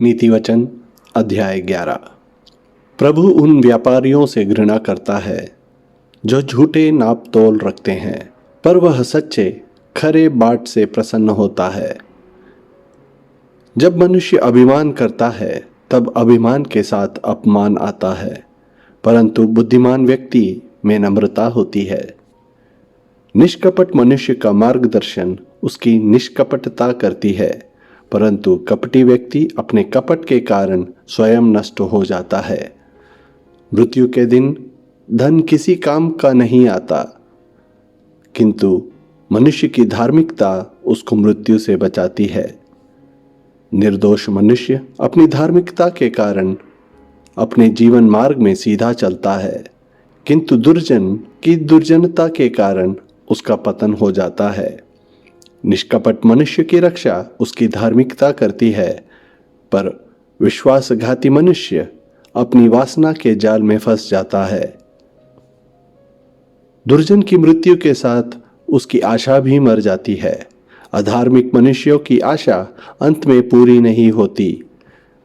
नीति वचन अध्याय 11। प्रभु उन व्यापारियों से घृणा करता है जो झूठे नाप तोल रखते हैं, पर वह सच्चे खरे बाट से प्रसन्न होता है। जब मनुष्य अभिमान करता है तब अभिमान के साथ अपमान आता है, परंतु बुद्धिमान व्यक्ति में नम्रता होती है। निष्कपट मनुष्य का मार्गदर्शन उसकी निष्कपटता करती है, परंतु कपटी व्यक्ति अपने कपट के कारण स्वयं नष्ट हो जाता है। मृत्यु के दिन धन किसी काम का नहीं आता, किंतु मनुष्य की धार्मिकता उसको मृत्यु से बचाती है। निर्दोष मनुष्य अपनी धार्मिकता के कारण अपने जीवन मार्ग में सीधा चलता है, किंतु दुर्जन की दुर्जनता के कारण उसका पतन हो जाता है। निष्कपट मनुष्य की रक्षा उसकी धार्मिकता करती है, पर विश्वासघाती मनुष्य अपनी वासना के जाल में फंस जाता है। दुर्जन की मृत्यु के साथ उसकी आशा भी मर जाती है। अधार्मिक मनुष्यों की आशा अंत में पूरी नहीं होती।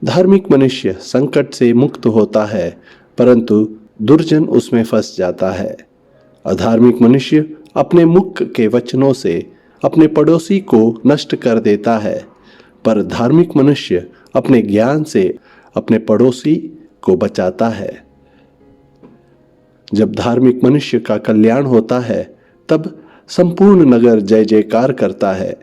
धार्मिक मनुष्य संकट से मुक्त होता है, परंतु दुर्जन उसमें फंस जाता है। अधार्मिक मनुष्य अपने मुख के वचनों से अपने पड़ोसी को नष्ट कर देता है, पर धार्मिक मनुष्य अपने ज्ञान से अपने पड़ोसी को बचाता है। जब धार्मिक मनुष्य का कल्याण होता है तब संपूर्ण नगर जय जयकार करता है,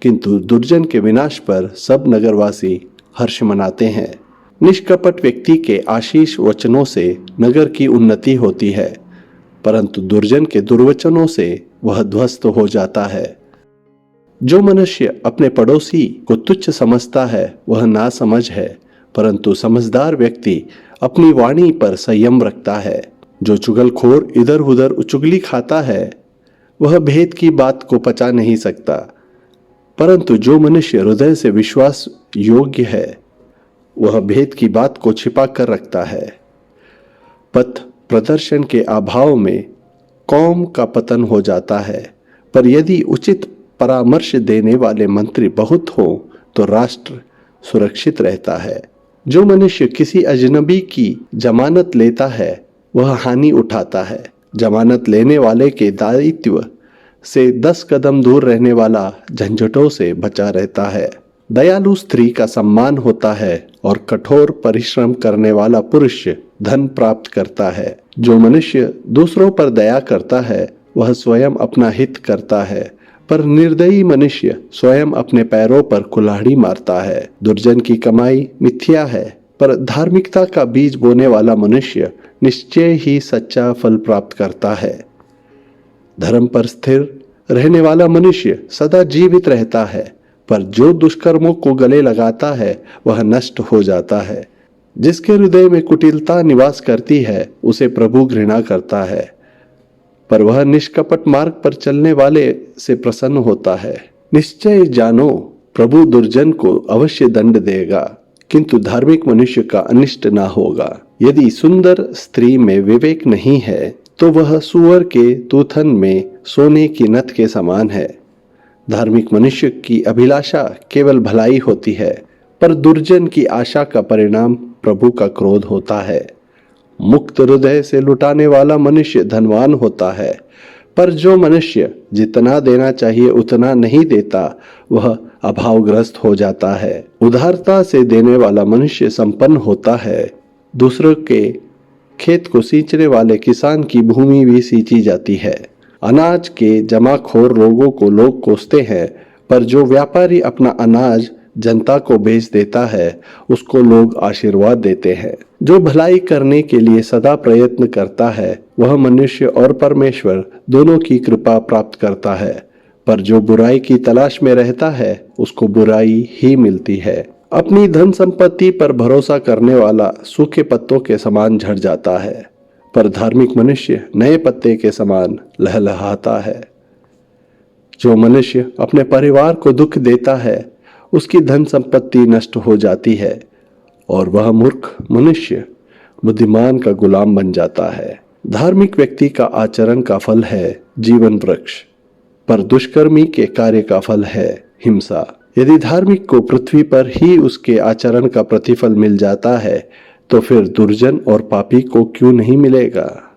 किंतु दुर्जन के विनाश पर सब नगरवासी हर्ष मनाते हैं। निष्कपट व्यक्ति के आशीष वचनों से नगर की उन्नति होती है, परंतु दुर्जन के दुर्वचनों से वह ध्वस्त हो जाता है। जो मनुष्य अपने पड़ोसी को तुच्छ समझता है वह नासमझ है, परंतु समझदार व्यक्ति अपनी वाणी पर संयम रखता है। जो चुगलखोर इधर उधर चुगली खाता है वह भेद की बात को पचा नहीं सकता, परंतु जो मनुष्य हृदय से विश्वास योग्य है वह भेद की बात को छिपा कर रखता है। पथ प्रदर्शन के अभाव में कौम का पतन हो जाता है, पर यदि उचित परामर्श देने वाले मंत्री बहुत हो तो राष्ट्र सुरक्षित रहता है। जो मनुष्य किसी अजनबी की जमानत लेता है वह हानि उठाता है। जमानत लेने वाले के दायित्व से 10 कदम दूर रहने वाला झंझटों से बचा रहता है। दयालु स्त्री का सम्मान होता है और कठोर परिश्रम करने वाला पुरुष धन प्राप्त करता है। जो मनुष्य दूसरों पर दया करता है वह स्वयं अपना हित करता है, पर निर्दयी मनुष्य स्वयं अपने पैरों पर कुल्हाड़ी मारता है। दुर्जन की कमाई मिथ्या है, पर धार्मिकता का बीज बोने वाला मनुष्य निश्चय ही सच्चा फल प्राप्त करता है। धर्म पर स्थिर रहने वाला मनुष्य सदा जीवित रहता है, पर जो दुष्कर्मों को गले लगाता है वह नष्ट हो जाता है। जिसके हृदय में कुटिलता निवास करती है उसे प्रभु घृणा करता है, पर वह निष्कपट मार्ग पर चलने वाले से प्रसन्न होता है। निश्चय जानो, प्रभु दुर्जन को अवश्य दंड देगा, किंतु धार्मिक मनुष्य का अनिष्ट ना होगा। यदि सुंदर स्त्री में विवेक नहीं है तो वह सूअर के तूथन में सोने की नथ के समान है। धार्मिक मनुष्य की अभिलाषा केवल भलाई होती है, पर दुर्जन की आशा का परिणाम प्रभु का क्रोध होता है। मुक्त हृदय से लुटाने वाला मनुष्य धनवान होता है, पर जो मनुष्य जितना देना चाहिए उतना नहीं देता वह अभावग्रस्त हो जाता है। उदारता से देने वाला मनुष्य संपन्न होता है। दूसरों के खेत को सींचने वाले किसान की भूमि भी सींची जाती है। अनाज के जमाखोर लोगों को लोग कोसते हैं, पर जो व्यापारी अपना अनाज जनता को बेच देता है उसको लोग आशीर्वाद देते हैं। जो भलाई करने के लिए सदा प्रयत्न करता है वह मनुष्य और परमेश्वर दोनों की कृपा प्राप्त करता है, पर जो बुराई की तलाश में रहता है उसको बुराई ही मिलती है। अपनी धन संपत्ति पर भरोसा करने वाला सूखे पत्तों के समान झड़ जाता है, पर धार्मिक मनुष्य नए पत्ते के समान लहलहाता है। जो मनुष्य अपने परिवार को दुख देता है उसकी धन संपत्ति नष्ट हो जाती है, और वह मूर्ख मनुष्य बुद्धिमान का गुलाम बन जाता है। धार्मिक व्यक्ति का आचरण का फल है जीवन वृक्ष, पर दुष्कर्मी के कार्य का फल है हिंसा। यदि धार्मिक को पृथ्वी पर ही उसके आचरण का प्रतिफल मिल जाता है तो फिर दुर्जन और पापी को क्यों नहीं मिलेगा।